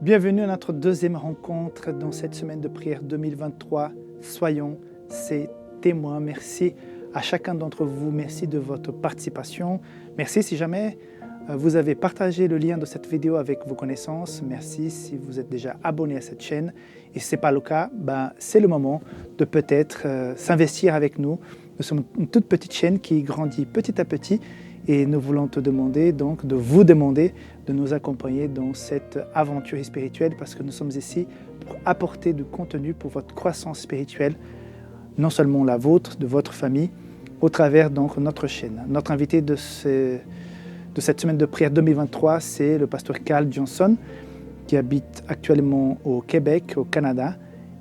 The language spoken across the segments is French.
Bienvenue à notre deuxième rencontre dans cette semaine de prière 2023. Soyons ses témoins. Merci à chacun d'entre vous. Merci de votre participation. Merci si jamais vous avez partagé le lien de cette vidéo avec vos connaissances. Merci si vous êtes déjà abonné à cette chaîne. Et si ce n'est pas le cas, c'est le moment de peut-être s'investir avec nous. Nous sommes une toute petite chaîne qui grandit petit à petit. Et nous voulons te demander, donc, de vous demander de nous accompagner dans cette aventure spirituelle parce que nous sommes ici pour apporter du contenu pour votre croissance spirituelle, non seulement la vôtre, de votre famille, au travers donc notre chaîne. Notre invité de cette semaine de prière 2023, c'est le pasteur Carl Johnson qui habite actuellement au Québec, au Canada.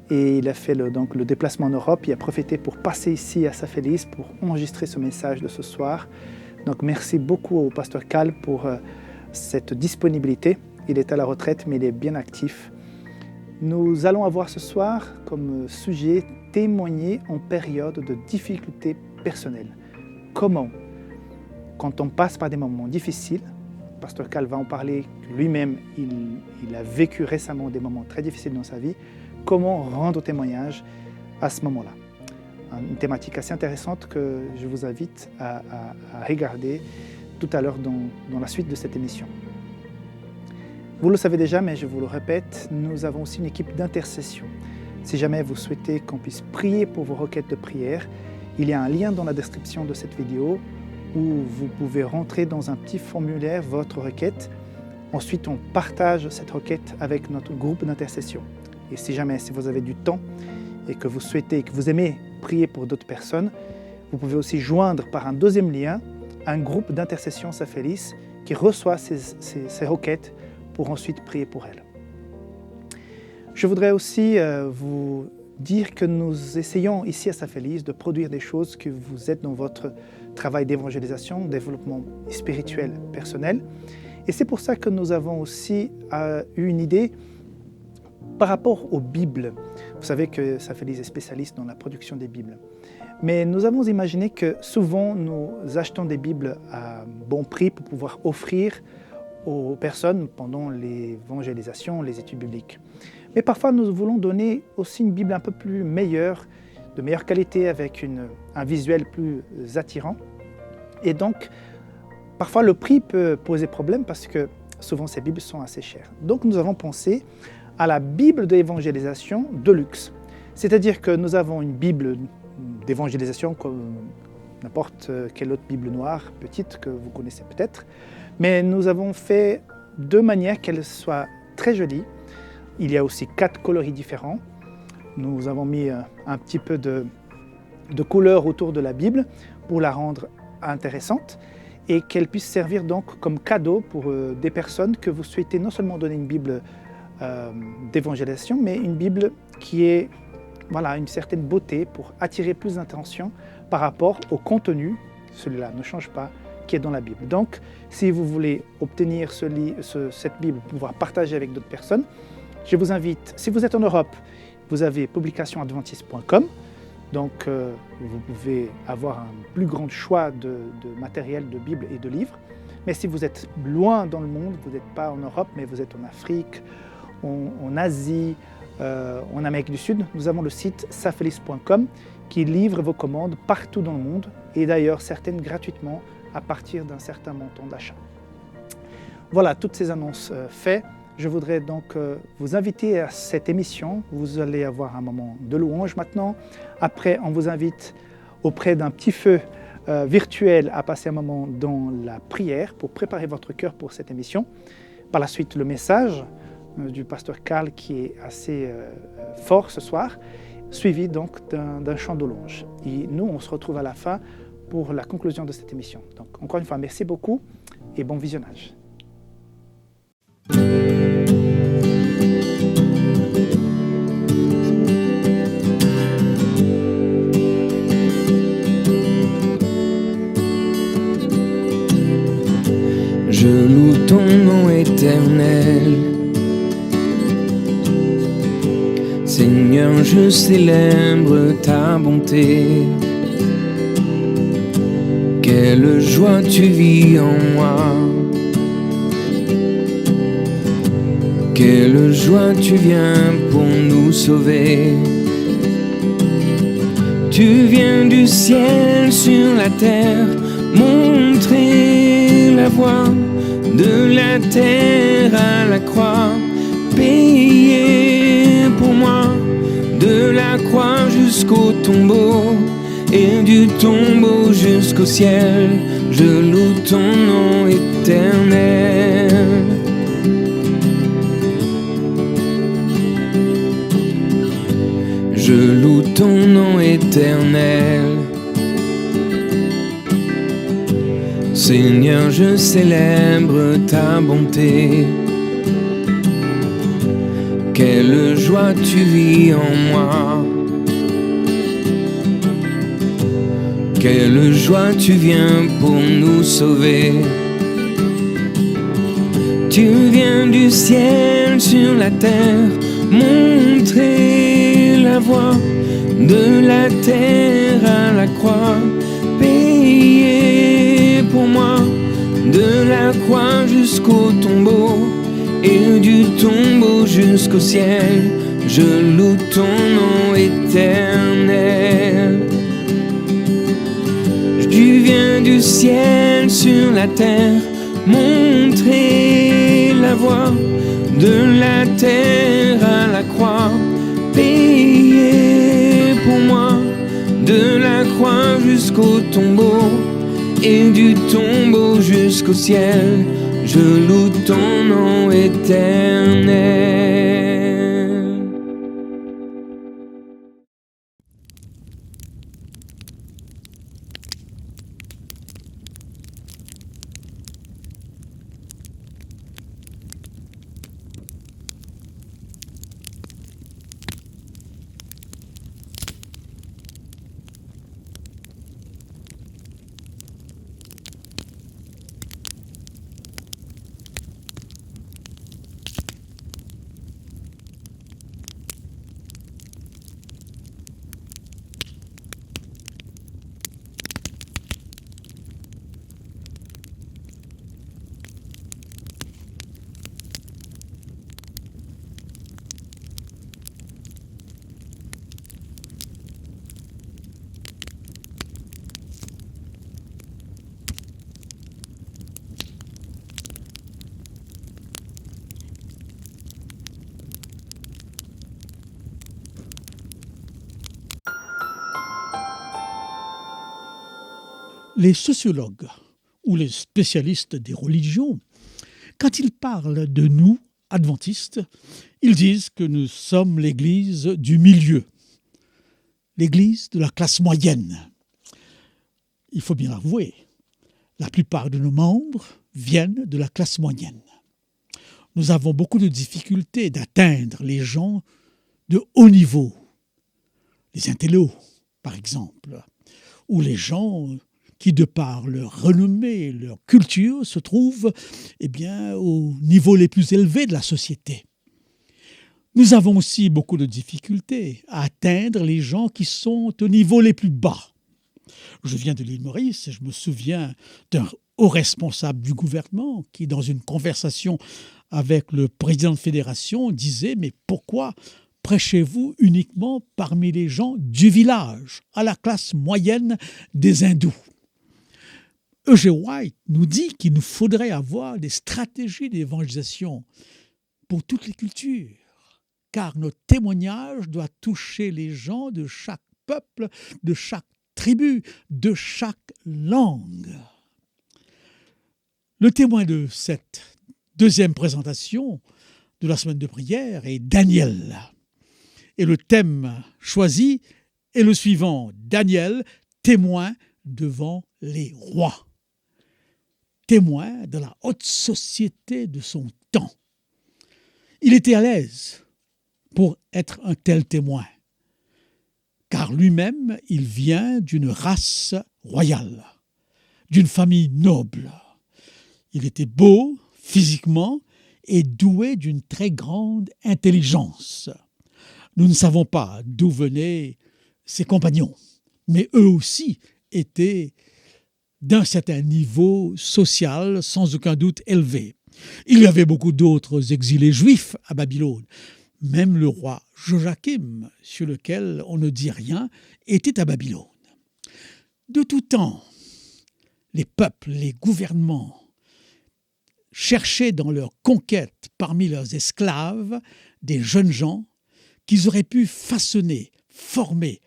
Et il a fait le déplacement en Europe. Il a profité pour passer ici à Saint-Félix pour enregistrer ce message de ce soir. Donc merci beaucoup au pasteur Carl pour cette disponibilité. Il est à la retraite, mais il est bien actif. Nous allons avoir ce soir comme sujet témoigner en période de difficultés personnelles. Comment, quand on passe par des moments difficiles, pasteur Carl va en parler lui-même, il a vécu récemment des moments très difficiles dans sa vie, comment rendre témoignage à ce moment-là. Une thématique assez intéressante que je vous invite à regarder tout à l'heure dans la suite de cette émission. Vous le savez déjà, mais je vous le répète, nous avons aussi une équipe d'intercession. Si jamais vous souhaitez qu'on puisse prier pour vos requêtes de prière, il y a un lien dans la description de cette vidéo où vous pouvez rentrer dans un petit formulaire votre requête. Ensuite, on partage cette requête avec notre groupe d'intercession. Et si vous avez du temps et que vous souhaitez, que vous aimez prier pour d'autres personnes, vous pouvez aussi joindre par un deuxième lien un groupe d'intercession Saint-Félix qui reçoit ces requêtes pour ensuite prier pour elles. Je voudrais aussi vous dire que nous essayons ici à Saint-Félix de produire des choses que vous êtes dans votre travail d'évangélisation, développement spirituel personnel. Et c'est pour ça que nous avons aussi eu une idée par rapport aux Bibles. Vous savez que Saint-Félix est spécialiste dans la production des Bibles. Mais nous avons imaginé que souvent nous achetons des Bibles à bon prix pour pouvoir offrir aux personnes pendant l'évangélisation, les études bibliques. Mais parfois nous voulons donner aussi une Bible un peu plus meilleure, de meilleure qualité, avec un visuel plus attirant. Et donc, parfois le prix peut poser problème parce que souvent ces Bibles sont assez chères. Donc nous avons pensé à la Bible d'évangélisation de luxe. C'est-à-dire que nous avons une Bible d'évangélisation comme n'importe quelle autre Bible noire, petite, que vous connaissez peut-être, mais nous avons fait de manière qu'elle soit très jolie. Il y a aussi 4 coloris différents. Nous avons mis un petit peu de couleur autour de la Bible pour la rendre intéressante et qu'elle puisse servir donc comme cadeau pour des personnes que vous souhaitez non seulement donner une Bible d'évangélisation, mais une Bible qui est une certaine beauté pour attirer plus d'attention par rapport au contenu, celui-là ne change pas, qui est dans la Bible. Donc, si vous voulez obtenir cette Bible pour pouvoir partager avec d'autres personnes, je vous invite, si vous êtes en Europe, vous avez publicationadventiste.com, donc vous pouvez avoir un plus grand choix de matériel, de Bible et de livres. Mais si vous êtes loin dans le monde, vous n'êtes pas en Europe, mais vous êtes en Afrique, en Asie, en Amérique du Sud, nous avons le site safelis.com qui livre vos commandes partout dans le monde et d'ailleurs certaines gratuitement à partir d'un certain montant d'achat. Voilà, toutes ces annonces faites. Je voudrais donc vous inviter à cette émission. Vous allez avoir un moment de louange maintenant. Après, on vous invite auprès d'un petit feu virtuel à passer un moment dans la prière pour préparer votre cœur pour cette émission. Par la suite, le message du pasteur Carl qui est assez fort ce soir, suivi donc d'un chant de louange. Et nous, on se retrouve à la fin pour la conclusion de cette émission. Donc, encore une fois, merci beaucoup et bon visionnage. Je loue ton nom éternel, Seigneur, je célèbre ta bonté. Quelle joie tu vis en moi, Quelle joie tu viens pour nous sauver. Tu viens du ciel sur la terre, montrer la voie de la terre à la croix, payer pour moi, de la croix jusqu'au tombeau, et du tombeau jusqu'au ciel, je loue ton nom éternel. Je loue ton nom éternel. Seigneur, je célèbre ta bonté. Quelle joie tu vis en moi. Quelle joie tu viens pour nous sauver. Tu viens du ciel sur la terre, montrer la voie de la terre à la croix, payer pour moi, de la croix jusqu'au tombeau, et du tombeau jusqu'au ciel, je loue ton nom éternel. Tu viens du ciel sur la terre, montrer la voie de la terre à la croix, payer pour moi, de la croix jusqu'au tombeau, et du tombeau jusqu'au ciel, je loue ton nom éternel. Les sociologues ou les spécialistes des religions, quand ils parlent de nous, adventistes, ils disent que nous sommes l'Église du milieu, l'Église de la classe moyenne. Il faut bien l'avouer, la plupart de nos membres viennent de la classe moyenne. Nous avons beaucoup de difficultés d'atteindre les gens de haut niveau, les intellos, par exemple, ou les gens qui, de par leur renommée, leur culture, se trouvent au niveau les plus élevés de la société. Nous avons aussi beaucoup de difficultés à atteindre les gens qui sont au niveau les plus bas. Je viens de l'île Maurice et je me souviens d'un haut responsable du gouvernement qui, dans une conversation avec le président de fédération, disait « Mais pourquoi prêchez-vous uniquement parmi les gens du village, à la classe moyenne des hindous ?» E.G. White nous dit qu'il nous faudrait avoir des stratégies d'évangélisation pour toutes les cultures, car notre témoignage doit toucher les gens de chaque peuple, de chaque tribu, de chaque langue. Le témoin de cette deuxième présentation de la semaine de prière est Daniel. Et le thème choisi est le suivant, Daniel, témoin devant les rois. Témoin de la haute société de son temps. Il était à l'aise pour être un tel témoin, car lui-même, il vient d'une race royale, d'une famille noble. Il était beau physiquement et doué d'une très grande intelligence. Nous ne savons pas d'où venaient ses compagnons, mais eux aussi étaient d'un certain niveau social, sans aucun doute élevé. Il y avait beaucoup d'autres exilés juifs à Babylone. Même le roi Joachim, sur lequel on ne dit rien, était à Babylone. De tout temps, les peuples, les gouvernements cherchaient dans leur conquête parmi leurs esclaves des jeunes gens qu'ils auraient pu façonner, former,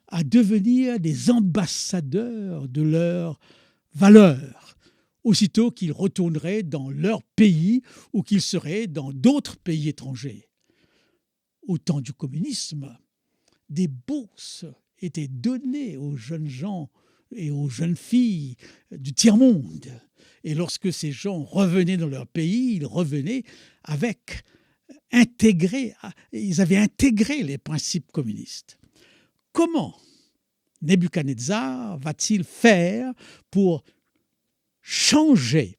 à devenir des ambassadeurs de leurs valeurs, aussitôt qu'ils retourneraient dans leur pays ou qu'ils seraient dans d'autres pays étrangers. Au temps du communisme, des bourses étaient données aux jeunes gens et aux jeunes filles du tiers-monde. Et lorsque ces gens revenaient dans leur pays, ils revenaient avec ils avaient intégré les principes communistes. Comment Nebuchadnezzar va-t-il faire pour changer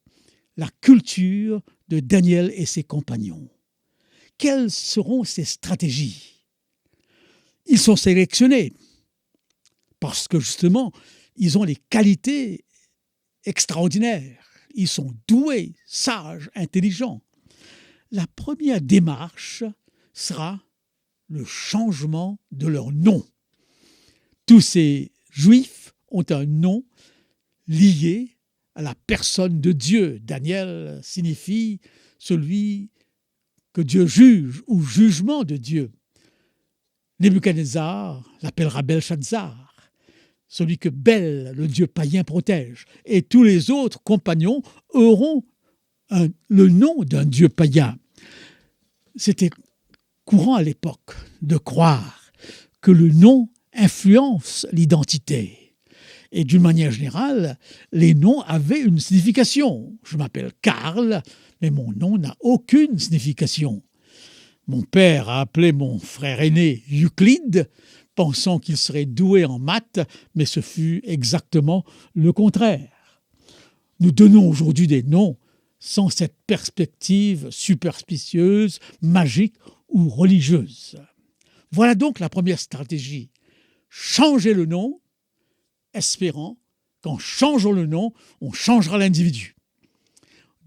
la culture de Daniel et ses compagnons? Quelles seront ses stratégies? Ils sont sélectionnés parce que justement, ils ont des qualités extraordinaires. Ils sont doués, sages, intelligents. La première démarche sera le changement de leur nom. Tous ces Juifs ont un nom lié à la personne de Dieu. Daniel signifie celui que Dieu juge ou jugement de Dieu. Nebuchadnezzar l'appellera Belshazzar, celui que Bel, le dieu païen, protège. Et tous les autres compagnons auront le nom d'un dieu païen. C'était courant à l'époque de croire que le nom influence l'identité. Et d'une manière générale, les noms avaient une signification. Je m'appelle Karl, mais mon nom n'a aucune signification. Mon père a appelé mon frère aîné Euclide, pensant qu'il serait doué en maths, mais ce fut exactement le contraire. Nous donnons aujourd'hui des noms sans cette perspective superstitieuse, magique ou religieuse. Voilà donc la première stratégie. Changer le nom, espérant qu'en changeant le nom, on changera l'individu.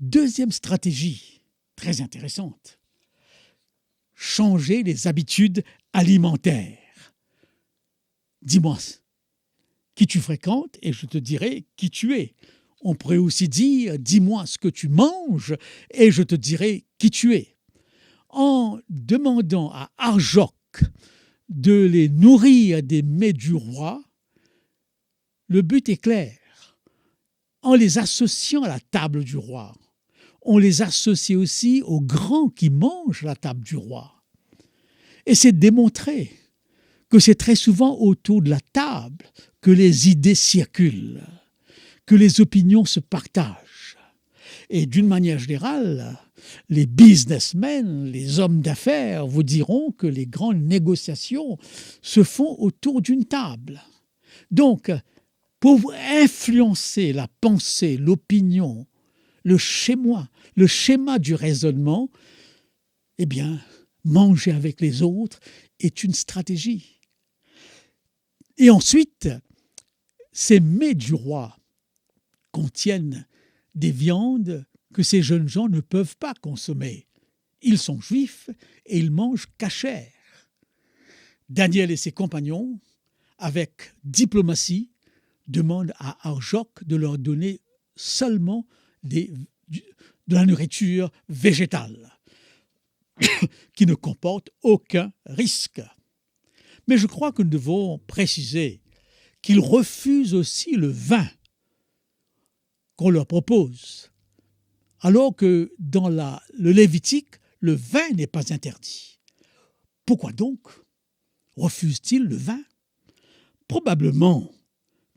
Deuxième stratégie, très intéressante, changer les habitudes alimentaires. Dis-moi qui tu fréquentes et je te dirai qui tu es. On pourrait aussi dire, dis-moi ce que tu manges et je te dirai qui tu es. En demandant à Arjoc de les nourrir des mets du roi, le but est clair. En les associant à la table du roi, on les associe aussi aux grands qui mangent la table du roi. Et c'est démontré que c'est très souvent autour de la table que les idées circulent, que les opinions se partagent. Et d'une manière générale, les businessmen, les hommes d'affaires vous diront que les grandes négociations se font autour d'une table. Donc, pour influencer la pensée, l'opinion, le schéma du raisonnement, eh bien, manger avec les autres est une stratégie. Et ensuite, ces mets du roi contiennent des viandes que ces jeunes gens ne peuvent pas consommer. Ils sont juifs et ils mangent cachère. Daniel et ses compagnons, avec diplomatie, demandent à Arjoc de leur donner seulement de la nourriture végétale qui ne comporte aucun risque. Mais je crois que nous devons préciser qu'ils refusent aussi le vin qu'on leur propose, alors que dans le Lévitique, le vin n'est pas interdit. Pourquoi donc refusent-ils le vin? Probablement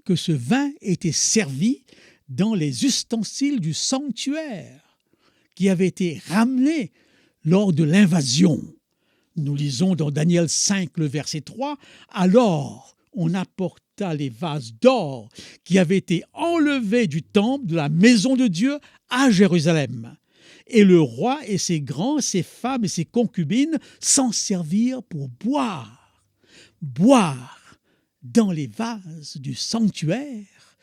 que ce vin était servi dans les ustensiles du sanctuaire qui avaient été ramenés lors de l'invasion. Nous lisons dans Daniel 5, le verset 3, « Alors on apporta les vases d'or qui avaient été enlevés du temple de la maison de Dieu à Jérusalem. Et le roi et ses grands, ses femmes et ses concubines s'en servirent pour boire. Boire dans les vases du sanctuaire,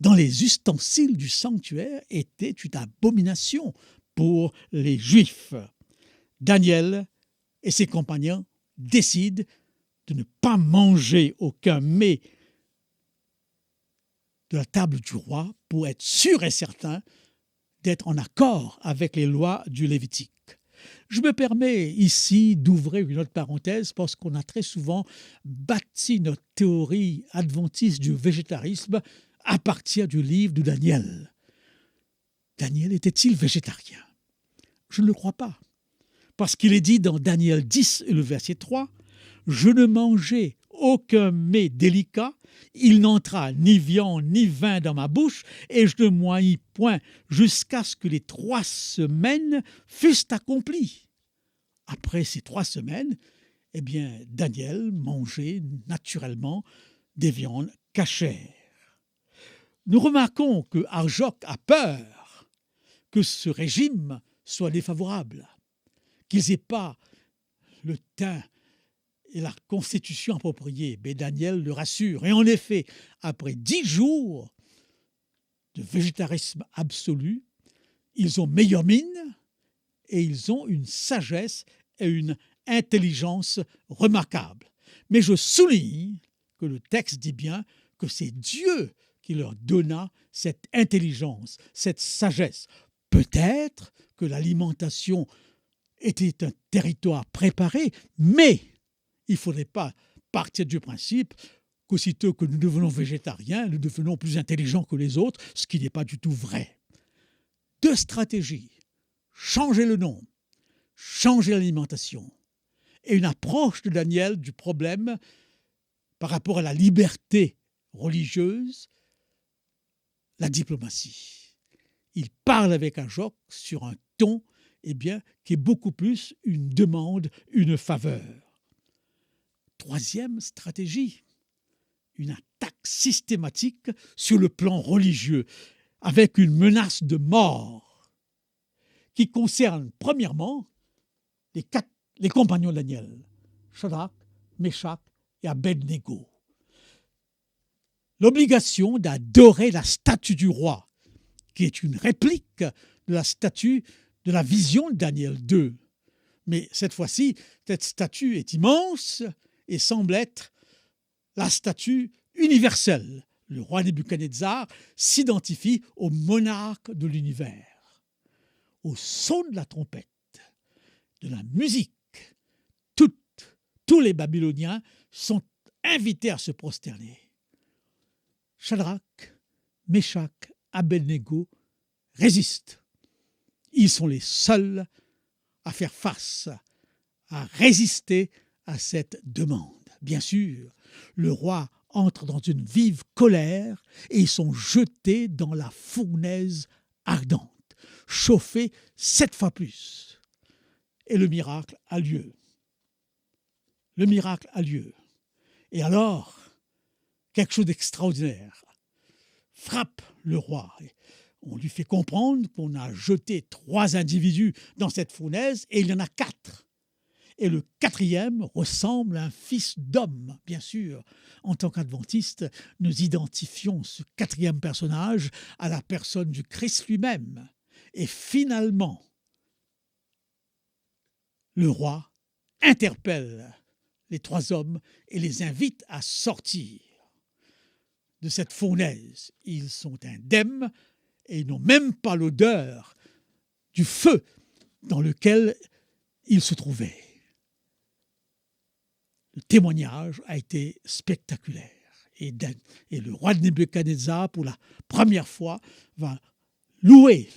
dans les ustensiles du sanctuaire, était une abomination pour les Juifs. Daniel et ses compagnons décident de ne pas manger aucun mets de la table du roi pour être sûr et certain d'être en accord avec les lois du Lévitique. Je me permets ici d'ouvrir une autre parenthèse parce qu'on a très souvent bâti notre théorie adventiste du végétarisme à partir du livre de Daniel. Daniel était-il végétarien? Je ne le crois pas. Parce qu'il est dit dans Daniel 10 et le verset 3, « Je ne mangeai aucun mets délicat, il n'entra ni viande ni vin dans ma bouche, et je ne moignis point jusqu'à ce que les 3 semaines fussent accomplies. » Après ces 3 semaines, eh bien, Daniel mangeait naturellement des viandes cachères. Nous remarquons que Arjoc a peur que ce régime soit défavorable, qu'ils n'aient pas le teint et la constitution appropriée. Mais Daniel le rassure. Et en effet, après 10 jours de végétarisme absolu, ils ont meilleure mine et ils ont une sagesse et une intelligence remarquables. Mais je souligne que le texte dit bien que c'est Dieu qui leur donna cette intelligence, cette sagesse. Peut-être que l'alimentation était un territoire préparé, mais il ne faudrait pas partir du principe qu'aussitôt que nous devenons végétariens, nous devenons plus intelligents que les autres, ce qui n'est pas du tout vrai. 2 stratégies, changer le nom, changer l'alimentation, et une approche de Daniel du problème par rapport à la liberté religieuse, la diplomatie. Il parle avec Arjoc sur un ton qui est beaucoup plus une demande, une faveur. 3e stratégie, une attaque systématique sur le plan religieux, avec une menace de mort qui concerne premièrement les compagnons de Daniel, Shadrach, Meshach et Abednego. L'obligation d'adorer la statue du roi, qui est une réplique de la statue de la vision de Daniel 2. Mais cette fois-ci, cette statue est immense et semble être la statue universelle. Le roi Nebuchadnezzar s'identifie au monarque de l'univers. Au son de la trompette, de la musique, tous les Babyloniens sont invités à se prosterner. Shadrach, Meshach, Abednego résistent. Ils sont les seuls à faire face, à résister à cette demande. Bien sûr, le roi entre dans une vive colère et ils sont jetés dans la fournaise ardente, chauffés 7 fois plus. Et le miracle a lieu. Le miracle a lieu. Et alors, quelque chose d'extraordinaire frappe le roi. On lui fait comprendre qu'on a jeté 3 individus dans cette fournaise et il y en a 4. Et le 4e ressemble à un fils d'homme, bien sûr. En tant qu'adventistes, nous identifions ce 4e personnage à la personne du Christ lui-même. Et finalement, le roi interpelle les 3 hommes et les invite à sortir de cette fournaise. Ils sont indemnes et ils n'ont même pas l'odeur du feu dans lequel ils se trouvaient. Le témoignage a été spectaculaire. Et le roi de Nebuchadnezzar, pour la première fois, va louer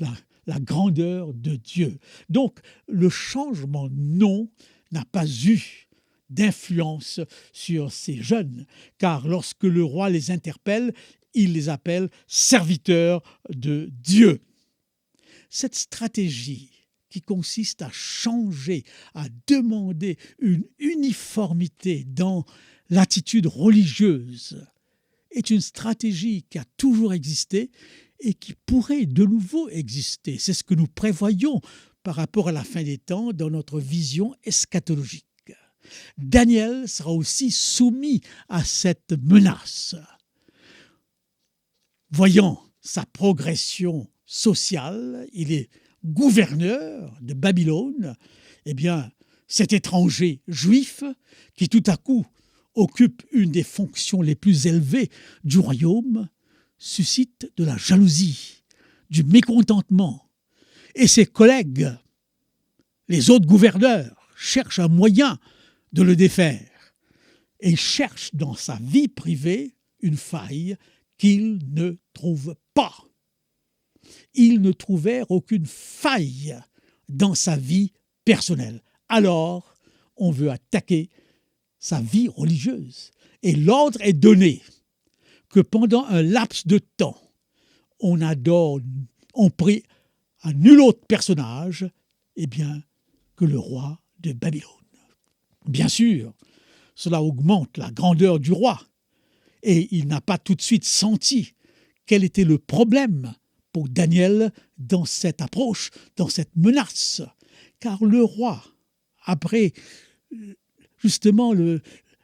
la grandeur de Dieu. Donc, le changement de nom n'a pas eu d'influence sur ces jeunes, car lorsque le roi les interpelle, il les appelle serviteurs de Dieu. Cette stratégie qui consiste à changer, à demander une uniformité dans l'attitude religieuse, est une stratégie qui a toujours existé et qui pourrait de nouveau exister. C'est ce que nous prévoyons par rapport à la fin des temps dans notre vision eschatologique. Daniel sera aussi soumis à cette menace. Voyant sa progression sociale, il est gouverneur de Babylone, eh bien, cet étranger juif qui tout à coup occupe une des fonctions les plus élevées du royaume, suscite de la jalousie, du mécontentement. Et ses collègues, les autres gouverneurs, cherchent un moyen de le défaire. Et ils cherchent dans sa vie privée une faille qu'ils ne trouvent pas. Ils ne trouvèrent aucune faille dans sa vie personnelle. Alors, on veut attaquer sa vie religieuse. Et l'ordre est donné que pendant un laps de temps, on prie à nul autre personnage que le roi de Babylone. Bien sûr, cela augmente la grandeur du roi et il n'a pas tout de suite senti quel était le problème pour Daniel dans cette approche, dans cette menace. Car le roi, après justement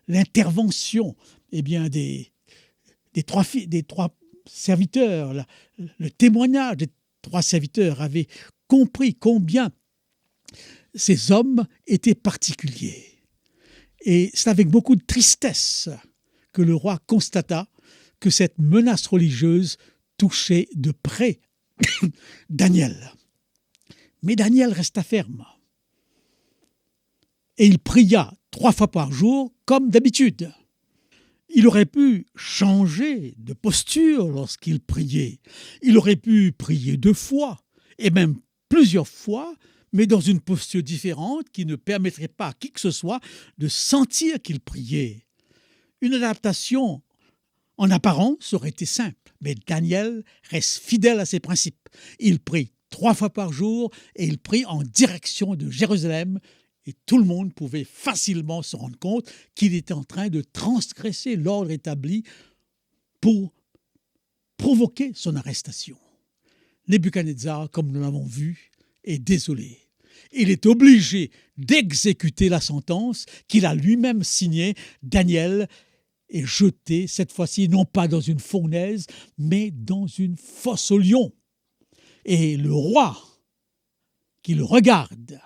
l'intervention des trois serviteurs, le témoignage des trois serviteurs avait compris combien ces hommes étaient particuliers. Et c'est avec beaucoup de tristesse que le roi constata que cette menace religieuse touchait de près Daniel. Mais Daniel resta ferme. Et il pria 3 fois par jour, comme d'habitude. Il aurait pu changer de posture lorsqu'il priait. Il aurait pu prier 2 fois, et même plusieurs fois, mais dans une posture différente qui ne permettrait pas à qui que ce soit de sentir qu'il priait. Une adaptation en apparence aurait été simple, mais Daniel reste fidèle à ses principes. Il prie 3 fois par jour et il prie en direction de Jérusalem et tout le monde pouvait facilement se rendre compte qu'il était en train de transgresser l'ordre établi pour provoquer son arrestation. Nebuchadnezzar, comme nous l'avons vu, est désolé. Il est obligé d'exécuter la sentence qu'il a lui-même signée. Daniel est jeté, cette fois-ci, non pas dans une fournaise, mais dans une fosse aux lions. Et le roi qui le regarde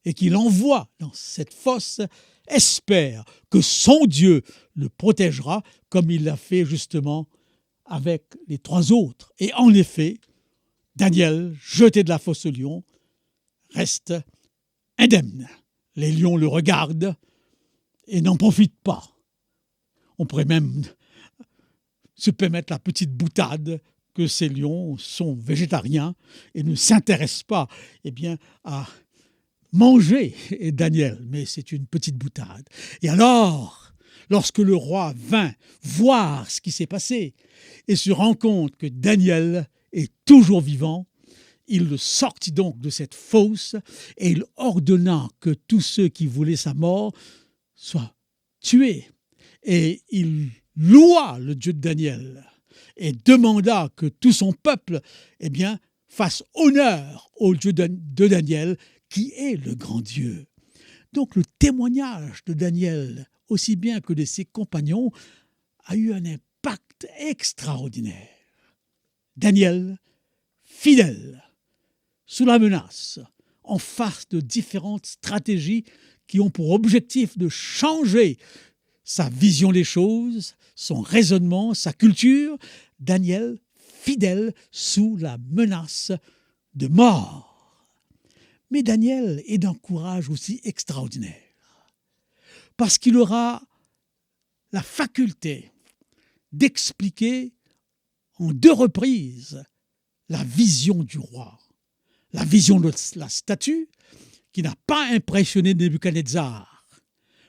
et qui l'envoie dans cette fosse espère que son Dieu le protégera comme il l'a fait justement avec les 3 autres. Et en effet, Daniel, jeté de la fosse aux lions, reste indemne. Les lions le regardent et n'en profitent pas. On pourrait même se permettre la petite boutade que ces lions sont végétariens et ne s'intéressent pas à manger Daniel. Mais c'est une petite boutade. Et alors, lorsque le roi vint voir ce qui s'est passé et se rend compte que Daniel est toujours vivant, il le sortit donc de cette fosse et il ordonna que tous ceux qui voulaient sa mort soient tués. Et il loua le Dieu de Daniel et demanda que tout son peuple fasse honneur au Dieu de Daniel, qui est le grand Dieu. Donc le témoignage de Daniel, aussi bien que de ses compagnons, a eu un impact extraordinaire. Daniel, fidèle, sous la menace, en face de différentes stratégies qui ont pour objectif de changer sa vision des choses, son raisonnement, sa culture, Daniel, fidèle sous la menace de mort. Mais Daniel est d'un courage aussi extraordinaire, parce qu'il aura la faculté d'expliquer en 2 reprises la vision du roi. La vision de la statue qui n'a pas impressionné Nebuchadnezzar,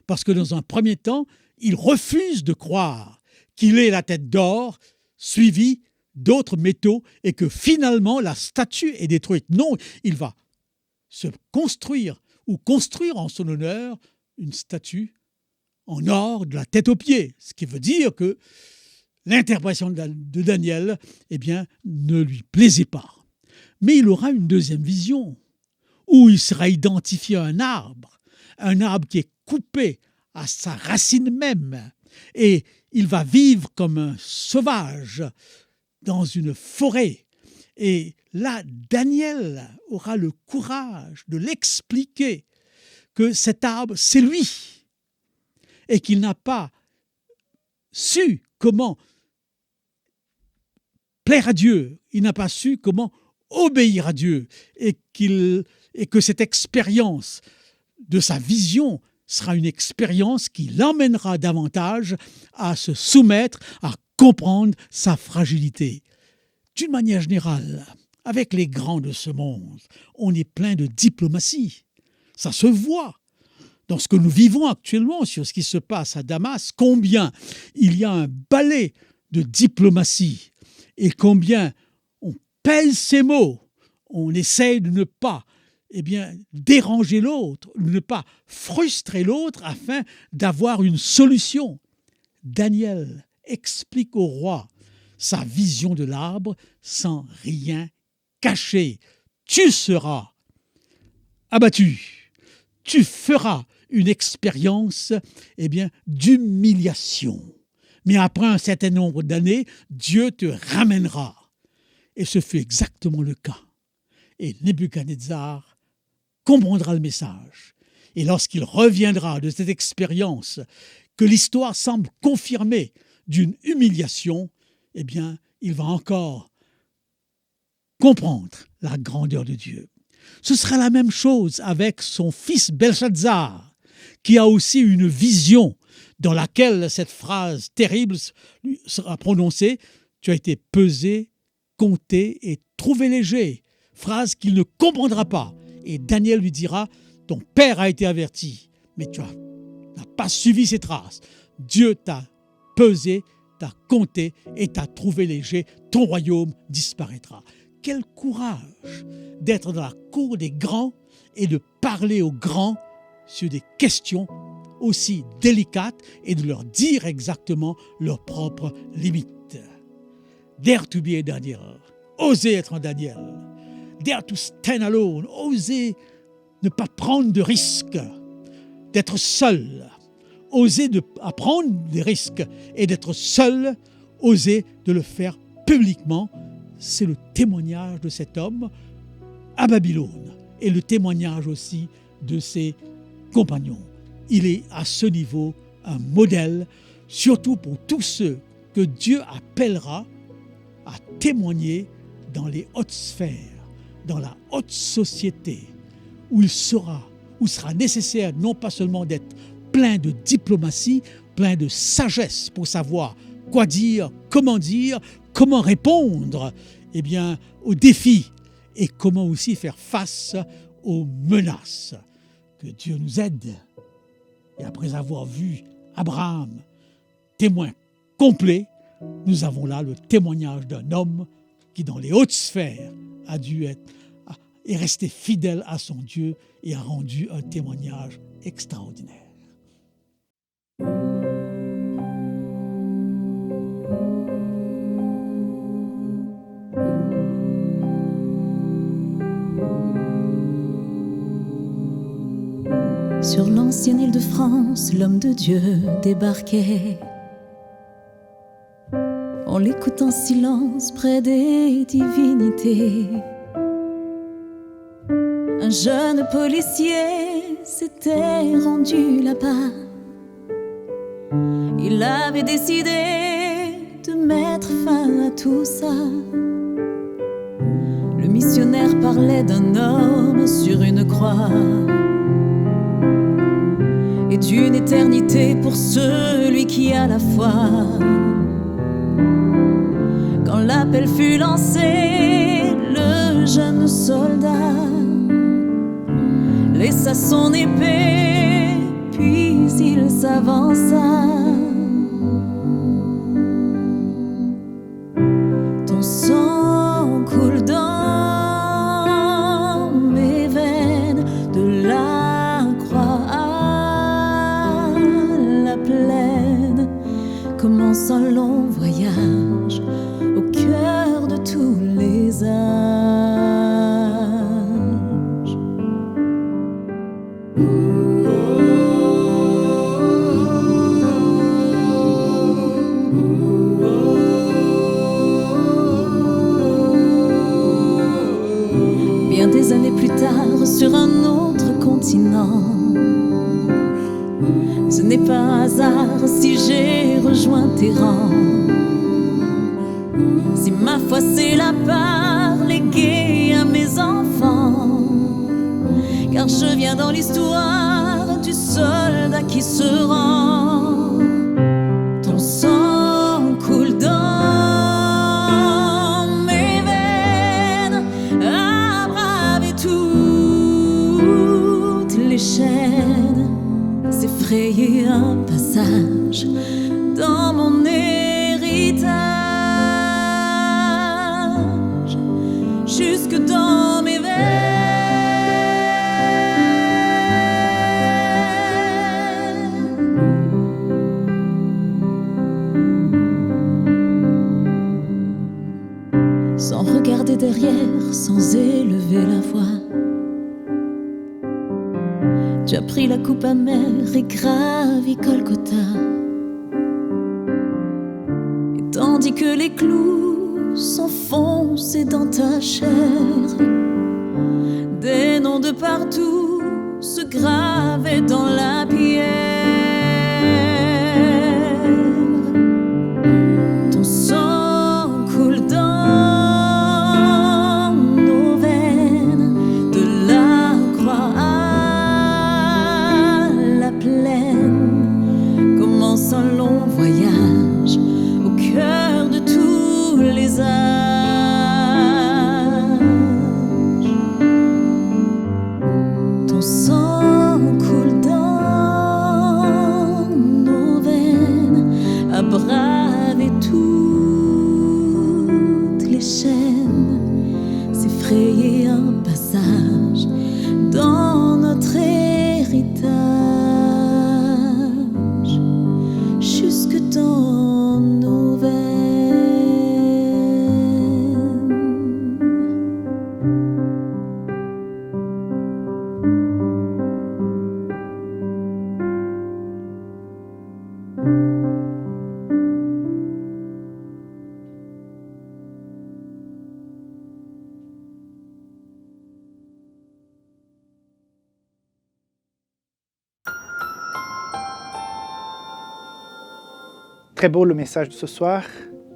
parce que dans un premier temps, il refuse de croire qu'il est la tête d'or suivie d'autres métaux et que finalement la statue est détruite. Non, il va se construire en son honneur une statue en or de la tête aux pieds, ce qui veut dire que l'interprétation de Daniel ne lui plaisait pas. Mais il aura une deuxième vision où il sera identifié à un arbre qui est coupé à sa racine même, et il va vivre comme un sauvage dans une forêt, Et là, Daniel aura le courage de l'expliquer que cet arbre, c'est lui, et qu'il n'a pas su comment plaire à Dieu, il n'a pas su comment obéir à Dieu, et que cette expérience de sa vision sera une expérience qui l'emmènera davantage à se soumettre, à comprendre sa fragilité. D'une manière générale, avec les grands de ce monde, on est plein de diplomatie. Ça se voit dans ce que nous vivons actuellement sur ce qui se passe à Damas, combien il y a un balai de diplomatie et combien on pèse ses mots, on essaye de ne pas déranger l'autre, de ne pas frustrer l'autre afin d'avoir une solution. Daniel explique au roi sa vision de l'arbre sans rien cacher. Tu seras abattu, tu feras une expérience d'humiliation. Mais après un certain nombre d'années, Dieu te ramènera. Et ce fut exactement le cas. Et Nebuchadnezzar comprendra le message. Et lorsqu'il reviendra de cette expérience que l'histoire semble confirmer d'une humiliation, il va encore comprendre la grandeur de Dieu. Ce sera la même chose avec son fils Belshazzar, qui a aussi une vision dans laquelle cette phrase terrible sera prononcée. Tu as été pesé, compté et trouvé léger. Phrase qu'il ne comprendra pas. Et Daniel lui dira, ton père a été averti, mais tu n'as pas suivi ses traces. Dieu t'a pesé, t'a compté et t'a trouvé léger. Ton royaume disparaîtra. Quel courage d'être dans la cour des grands et de parler aux grands sur des questions aussi délicates et de leur dire exactement leurs propres limites. Dare to be a Daniel. Oser être un Daniel. Dare to stand alone. Oser ne pas prendre de risques, d'être seul. Oser prendre des risques et d'être seul. Oser de le faire publiquement. C'est le témoignage de cet homme à Babylone et le témoignage aussi de ses compagnons. Il est à ce niveau un modèle, surtout pour tous ceux que Dieu appellera à témoigner dans les hautes sphères, dans la haute société, où sera nécessaire non pas seulement d'être plein de diplomatie, plein de sagesse pour savoir quoi dire, comment répondre aux défis et comment aussi faire face aux menaces. Que Dieu nous aide. Et après avoir vu Abraham, témoin complet, nous avons là le témoignage d'un homme qui, dans les hautes sphères, est resté fidèle à son Dieu et a rendu un témoignage extraordinaire. Sur l'ancienne île de France, l'homme de Dieu débarquait. On l'écoute en silence près des divinités. Un jeune policier s'était rendu là-bas. Il avait décidé de mettre fin à tout ça. Le missionnaire parlait d'un homme sur une croix et d'une éternité pour celui qui a la foi. Quand l'appel fut lancé, le jeune soldat laissa son épée, puis il s'avança. Ton sang coule dans mes veines, de la croix à la plaine. Commence un long voyage au cœur de tous les âges. n'est pas un hasard si j'ai rejoint tes rangs. Si ma foi c'est la part léguée à mes enfants, car je viens dans l'histoire du soldat qui se rend. Ton sang coule dans mes veines, a bravé toutes les chaînes, s'est frayé un passage dans mon héritage, jusque dans mes veines. Sans regarder derrière, sans élever la voix, tu as pris la coupe amère et gravi Golgotha. Et tandis que les clous s'enfonçaient dans ta chair, des noms de partout se gravaient dans la pierre. Ton sang coule dans nos veines, de la croix à la plaine. Commence un long voyage au cœur de tous les âges. Ton sang coule dans nos veines, a bravé toutes les chaînes, s'est frayé un passage dans notre héritage, jusque dans nos veines. Très beau le message de ce soir.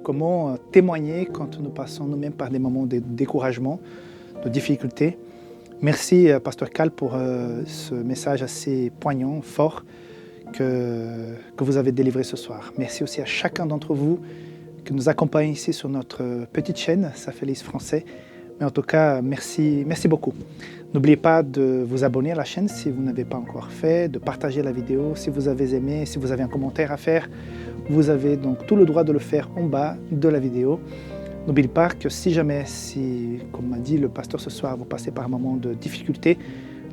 Comment témoigner quand nous passons nous-mêmes par des moments de découragement, de difficultés. Merci, Pasteur Cal, pour ce message assez poignant, fort, que vous avez délivré ce soir. Merci aussi à chacun d'entre vous qui nous accompagne ici sur notre petite chaîne, Safelis Français. Mais en tout cas, merci beaucoup. N'oubliez pas de vous abonner à la chaîne si vous n'avez pas encore fait, de partager la vidéo si vous avez aimé, si vous avez un commentaire à faire. Vous avez donc tout le droit de le faire en bas de la vidéo. N'oubliez pas que si jamais, comme m'a dit le pasteur ce soir, vous passez par un moment de difficulté,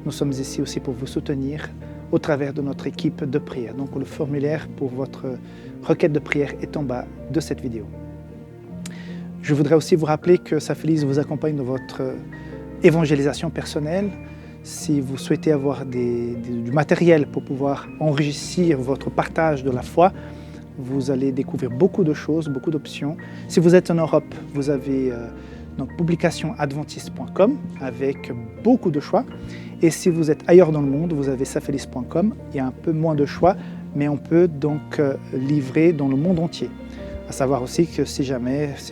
nous sommes ici aussi pour vous soutenir au travers de notre équipe de prière. Donc le formulaire pour votre requête de prière est en bas de cette vidéo. Je voudrais aussi vous rappeler que Safelis vous accompagne dans votre évangélisation personnelle. Si vous souhaitez avoir du matériel pour pouvoir enrichir votre partage de la foi, vous allez découvrir beaucoup de choses, beaucoup d'options. Si vous êtes en Europe, vous avez donc publicationadventiste.com avec beaucoup de choix. Et si vous êtes ailleurs dans le monde, vous avez safelis.com. Il y a un peu moins de choix, mais on peut donc livrer dans le monde entier. À savoir aussi que si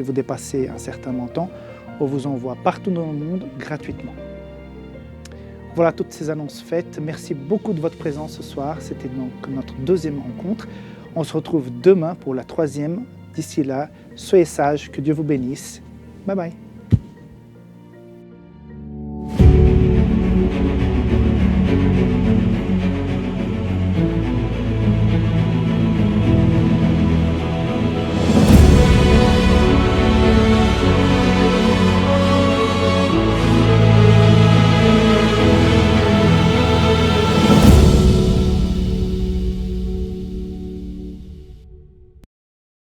vous dépassez un certain montant, on vous envoie partout dans le monde gratuitement. Voilà toutes ces annonces faites. Merci beaucoup de votre présence ce soir. C'était donc notre deuxième rencontre. On se retrouve demain pour la troisième. D'ici là, soyez sages, que Dieu vous bénisse. Bye bye.